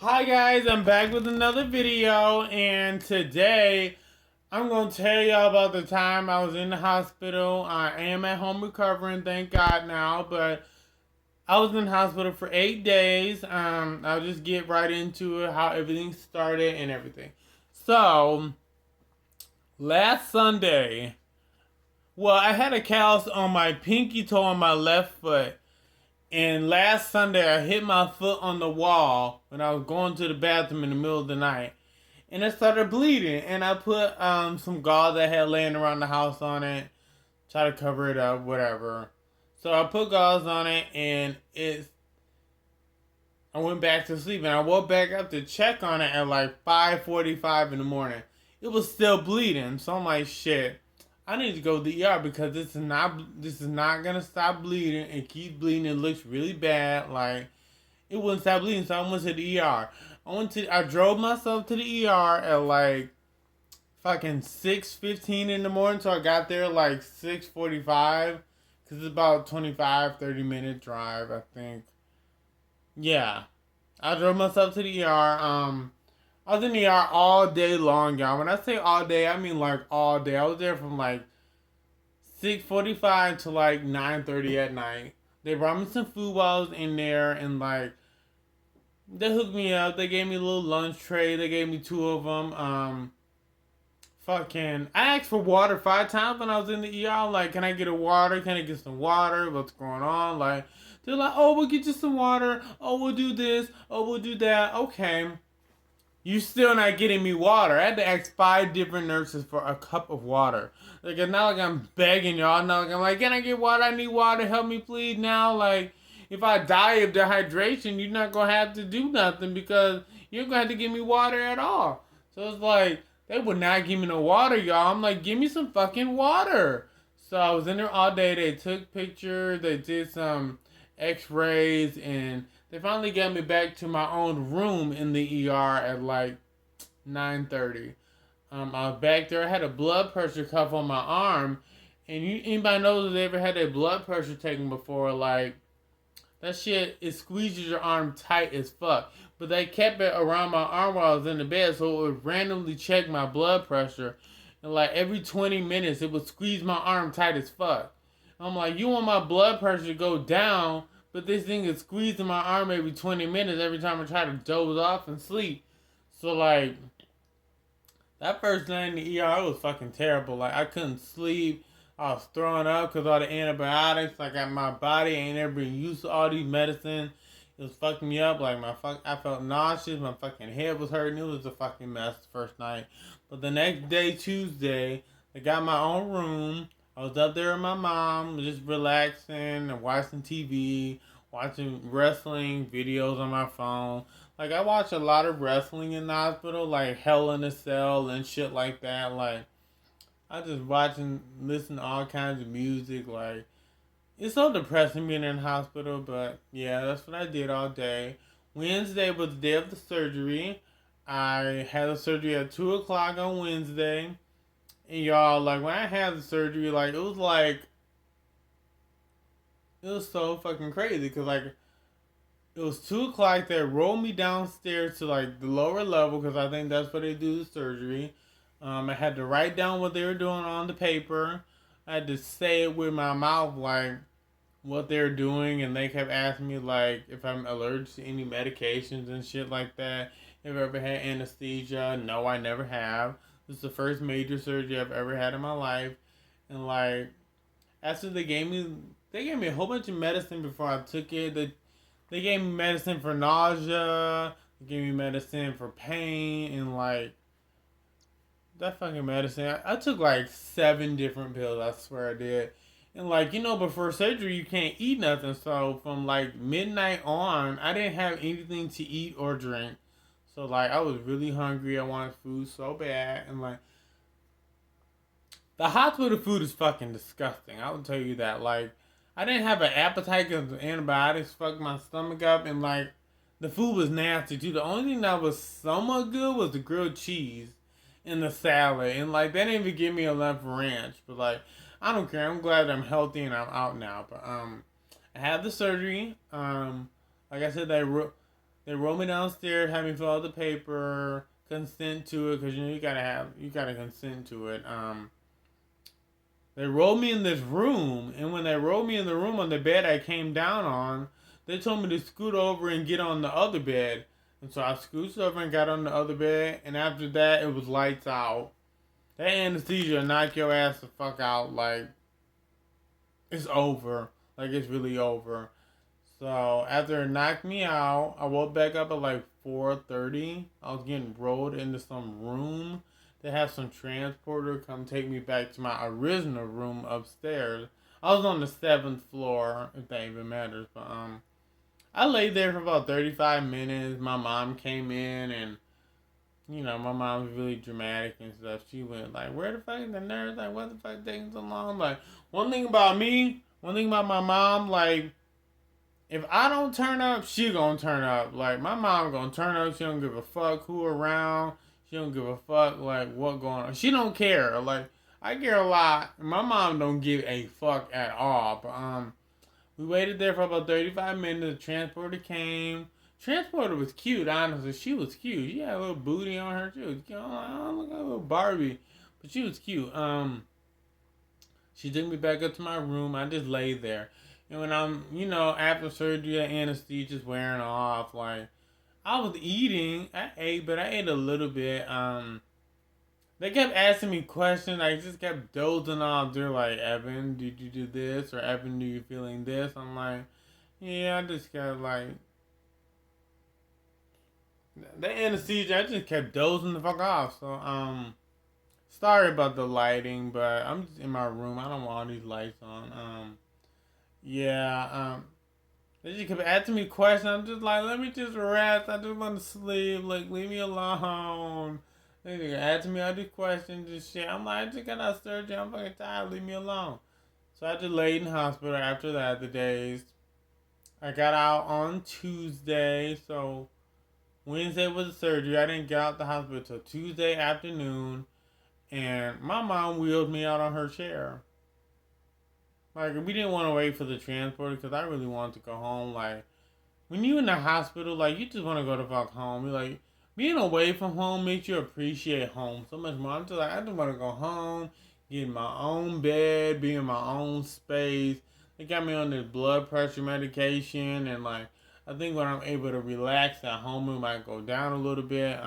Hi guys, I'm back with another video, and today I'm going to tell y'all about the time I was in the hospital. I am at home recovering, thank God now, but I was in the hospital for 8 days. I'll just get right into it, how everything started and everything. So, last Sunday, well, I had a callus on my pinky toe on my left foot. And last Sunday, I hit my foot on the wall when I was going to the bathroom in the middle of the night, and it started bleeding. And I put some gauze I had laying around the house on it, try to cover it up, whatever. So I put gauze on it, and I went back to sleep, and I woke back up to check on it at like 5:45 in the morning. It was still bleeding, so I'm like, shit. I need to go to the ER because this is not gonna stop bleeding. It keeps bleeding. It looks really bad. Like it wouldn't stop bleeding, so I went to the ER. I drove myself to the ER at like fucking 6:15 in the morning, so I got there like 6:45 because it's about 25-30 minute drive, I think. Yeah, I drove myself to the ER. I was in the ER all day long, y'all. When I say all day, I mean like all day. I was there from like 6:45 to like 9:30 at night. They brought me some food while I was in there, and like they hooked me up. They gave me a little lunch tray. They gave me two of them. Fucking, I asked for water 5 times when I was in the ER. Like, can I get a water? Can I get some water? What's going on? Like, they're like, oh, we'll get you some water. Oh, we'll do this. Oh, we'll do that. Okay. You still not getting me water. I had to ask 5 different nurses for a cup of water. Like, it's not like I'm begging y'all. Not like I'm like, can I get water? I need water. Help me, please. Now, like, if I die of dehydration, you're not gonna have to do nothing because you're gonna have to give me water at all. So it's like they would not give me no water, y'all. I'm like, give me some fucking water. So I was in there all day. They took pictures. They did some X-rays, and they finally got me back to my own room in the ER at like 9:30. I was back there. I had a blood pressure cuff on my arm, and anybody knows that they ever had their blood pressure taken before? Like that shit, it squeezes your arm tight as fuck. But they kept it around my arm while I was in the bed, so it would randomly check my blood pressure, and like every 20 minutes, it would squeeze my arm tight as fuck. I'm like, you want my blood pressure to go down, but this thing is squeezing my arm every 20 minutes every time I try to doze off and sleep. So, like, that first night in the ER, it was fucking terrible. Like, I couldn't sleep. I was throwing up because all the antibiotics. Like, my body ain't ever been used to all these medicine. It was fucking me up. Like, I felt nauseous. My fucking head was hurting. It was a fucking mess the first night. But the next day, Tuesday, I got my own room. I was up there with my mom, just relaxing and watching TV, watching wrestling videos on my phone. Like, I watch a lot of wrestling in the hospital, like Hell in a Cell and shit like that. Like, I just watch and listen to all kinds of music. Like, it's so depressing being in the hospital, but yeah, that's what I did all day. Wednesday was the day of the surgery. I had the surgery at 2 o'clock on Wednesday. And y'all, like, when I had the surgery, it was so fucking crazy. Because, like, it was 2 o'clock. They rolled me downstairs to, like, the lower level. Because I think that's where they do the surgery. I had to write down what they were doing on the paper. I had to say it with my mouth, like, what they're doing. And they kept asking me, like, if I'm allergic to any medications and shit like that. If I ever had anesthesia. No, I never have. This is the first major surgery I've ever had in my life. And, like, after they gave me a whole bunch of medicine before I took it. They gave me medicine for nausea. They gave me medicine for pain. And, like, that fucking medicine. I took, like, 7 different pills. I swear I did. And, like, before surgery, you can't eat nothing. So, from, like, midnight on, I didn't have anything to eat or drink. So, like, I was really hungry. I wanted food so bad. And, like, the hospital food is fucking disgusting. I will tell you that. Like, I didn't have an appetite because the antibiotics fucked my stomach up, and like, the food was nasty too. The only thing that was somewhat good was the grilled cheese and the salad, and like, they didn't even give me enough ranch. But like, I don't care. I'm glad I'm healthy and I'm out now. But I had the surgery. Like I said, They rolled me downstairs, had me fill out the paper, consent to it, because you gotta consent to it. They rolled me in this room, and when they rolled me in the room on the bed I came down on, they told me to scoot over and get on the other bed. And so I scooted over and got on the other bed, and after that, it was lights out. That anesthesia knock your ass the fuck out, like, it's over. Like, it's really over. So, after it knocked me out, I woke back up at like 4:30. I was getting rolled into some room. They had some transporter come take me back to my original room upstairs. I was on the 7th floor, if that even matters. But, I laid there for about 35 minutes. My mom came in and, my mom's really dramatic and stuff. She went like, where the fuck is the nurse? Like, what the fuck taking so long? Like, one thing about my mom, like, if I don't turn up, she gonna turn up. Like, my mom gonna turn up. She don't give a fuck who around. She don't give a fuck, like, what going on. She don't care. Like, I care a lot. My mom don't give a fuck at all. But, we waited there for about 35 minutes. The transporter came. Transporter was cute, honestly. She was cute. She had a little booty on her, too. Oh, look at a little Barbie. But she was cute. She took me back up to my room. I just laid there. And when I'm, after surgery, the anesthesia's wearing off. Like, I was eating. I ate, but I ate a little bit. They kept asking me questions. I just kept dozing off. They're like, Evan, did you do this? Or Evan, do you feeling this? I'm like, yeah, I just got like, the anesthesia, I just kept dozing the fuck off. So, sorry about the lighting, but I'm just in my room. I don't want all these lights on. Yeah, they just kept asking me questions. I'm just like, let me just rest. I just want to sleep. Like, leave me alone. They asking me all these questions and shit. I'm like, I just got out surgery. I'm fucking tired. Leave me alone. So I just laid in the hospital after that, the days. I got out on Tuesday, so Wednesday was the surgery. I didn't get out the hospital until Tuesday afternoon, and my mom wheeled me out on her chair. Like, we didn't want to wait for the transporter because I really wanted to go home. Like, when you in the hospital, like, you just want to go the fuck home. You're like, being away from home makes you appreciate home so much more. I'm just like, I just want to go home, get in my own bed, be in my own space. They got me on this blood pressure medication, and like, I think when I'm able to relax at home, it might go down a little bit.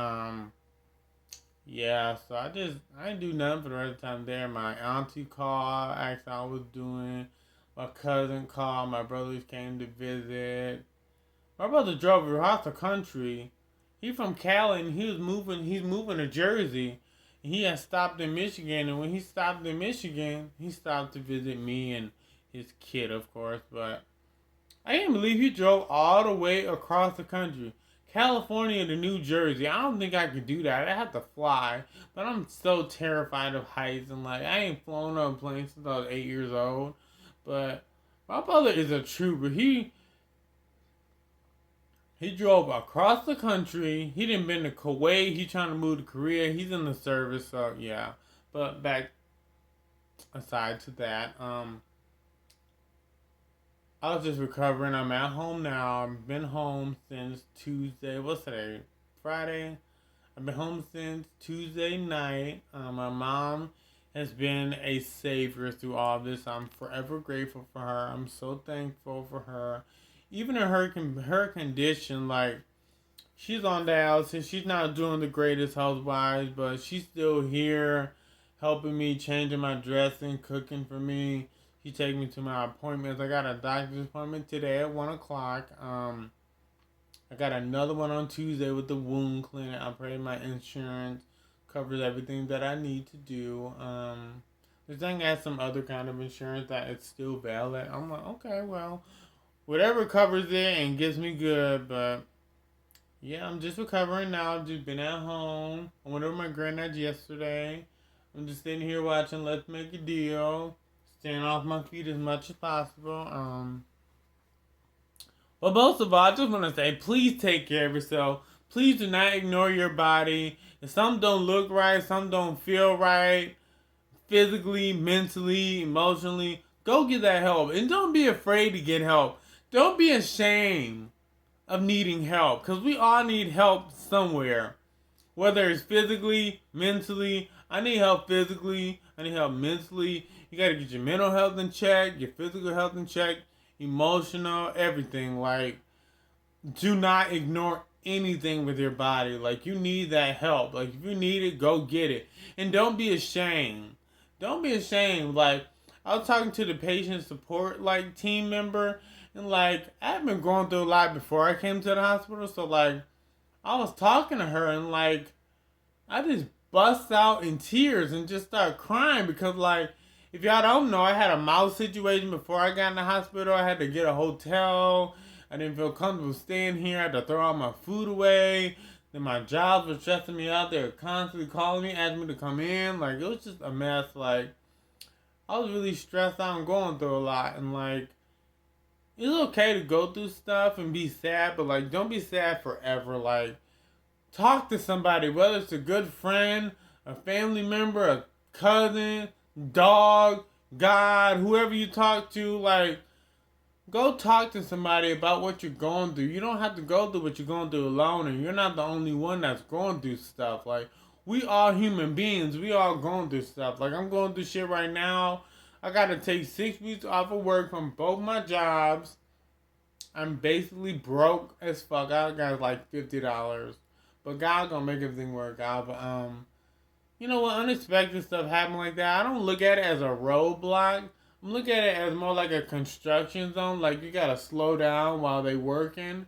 Yeah, so I didn't do nothing for the rest of the time there. My auntie called, asked how I was doing. My cousin called, my brothers came to visit. My brother drove across the country. He from Cali and he's moving to Jersey. He had stopped in Michigan, and when he stopped in Michigan, he stopped to visit me and his kid, of course. But I can't believe he drove all the way across the country. California to New Jersey. I don't think I could do that. I have to fly. But I'm so terrified of heights, and like, I ain't flown on a plane since I was 8 years old. But my brother is a trooper. He drove across the country. He didn't been to Kuwait. He trying to move to Korea. He's in the service, so yeah. But back aside to that, I was just recovering. I'm at home now. I've been home since Tuesday. What's today? Friday. I've been home since Tuesday night. My mom has been a savior through all this. I'm forever grateful for her. I'm so thankful for her. Even in her condition, like, she's on dialysis. She's not doing the greatest health-wise, but she's still here helping me, changing my dressing, cooking for me. She take me to my appointments. I got a doctor's appointment today at 1 o'clock. I got another one on Tuesday with the wound clinic. I pray my insurance covers everything that I need to do. This thing has some other kind of insurance that it's still valid. I'm like, okay, well, whatever covers it and gets me good. But yeah, I'm just recovering now. I've just been at home. I went over my granddad's yesterday. I'm just sitting here watching Let's Make a Deal. Staying off my feet as much as possible. But most of all, I just want to say, please take care of yourself. Please do not ignore your body. If some don't look right, some don't feel right, physically, mentally, emotionally, go get that help. And don't be afraid to get help. Don't be ashamed of needing help, because we all need help somewhere, whether it's physically, mentally. I need help physically. I need help mentally. You got to get your mental health in check, your physical health in check, emotional, everything. Like, do not ignore anything with your body. Like, you need that help. Like, if you need it, go get it. And don't be ashamed. Don't be ashamed. Like, I was talking to the patient support like team member, and like I've been going through a lot before I came to the hospital. So like I was talking to her, and like I just bust out in tears and just start crying because like if y'all don't know, I had a mouth situation before I got in the hospital. I had to get a hotel. I didn't feel comfortable staying here. I had to throw all my food away. Then my jobs were stressing me out. They were constantly calling me, asking me to come in. Like it was just a mess. Like I was really stressed out and going through a lot. And like it's okay to go through stuff and be sad, but like don't be sad forever. Like talk to somebody, whether it's a good friend, a family member, a cousin, dog, God, whoever you talk to. Like go talk to somebody about what you're going through. You don't have to go through what you're going through alone, and you're not the only one that's going through stuff. Like, we all human beings. We all going through stuff. Like, I'm going through shit right now. I got to take 6 weeks off of work from both my jobs. I'm basically broke as fuck. I got like $50. But God gonna make everything work out. But, you know what? Unexpected stuff happen like that. I don't look at it as a roadblock. I'm looking at it as more like a construction zone. Like you gotta slow down while they working,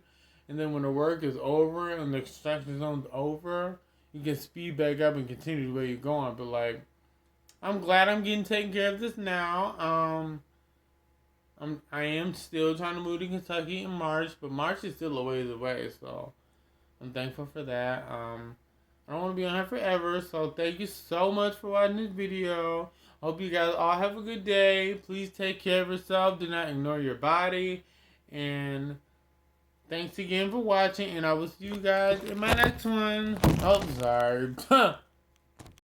and then when the work is over and the construction zone's over, you can speed back up and continue the way you're going. But like, I'm glad I'm getting taken care of this now. I am still trying to move to Kentucky in March, but March is still a ways away. So I'm thankful for that. I don't want to be on here forever, so thank you so much for watching this video. Hope you guys all have a good day. Please take care of yourself. Do not ignore your body. And thanks again for watching, and I will see you guys in my next one. Oh, sorry.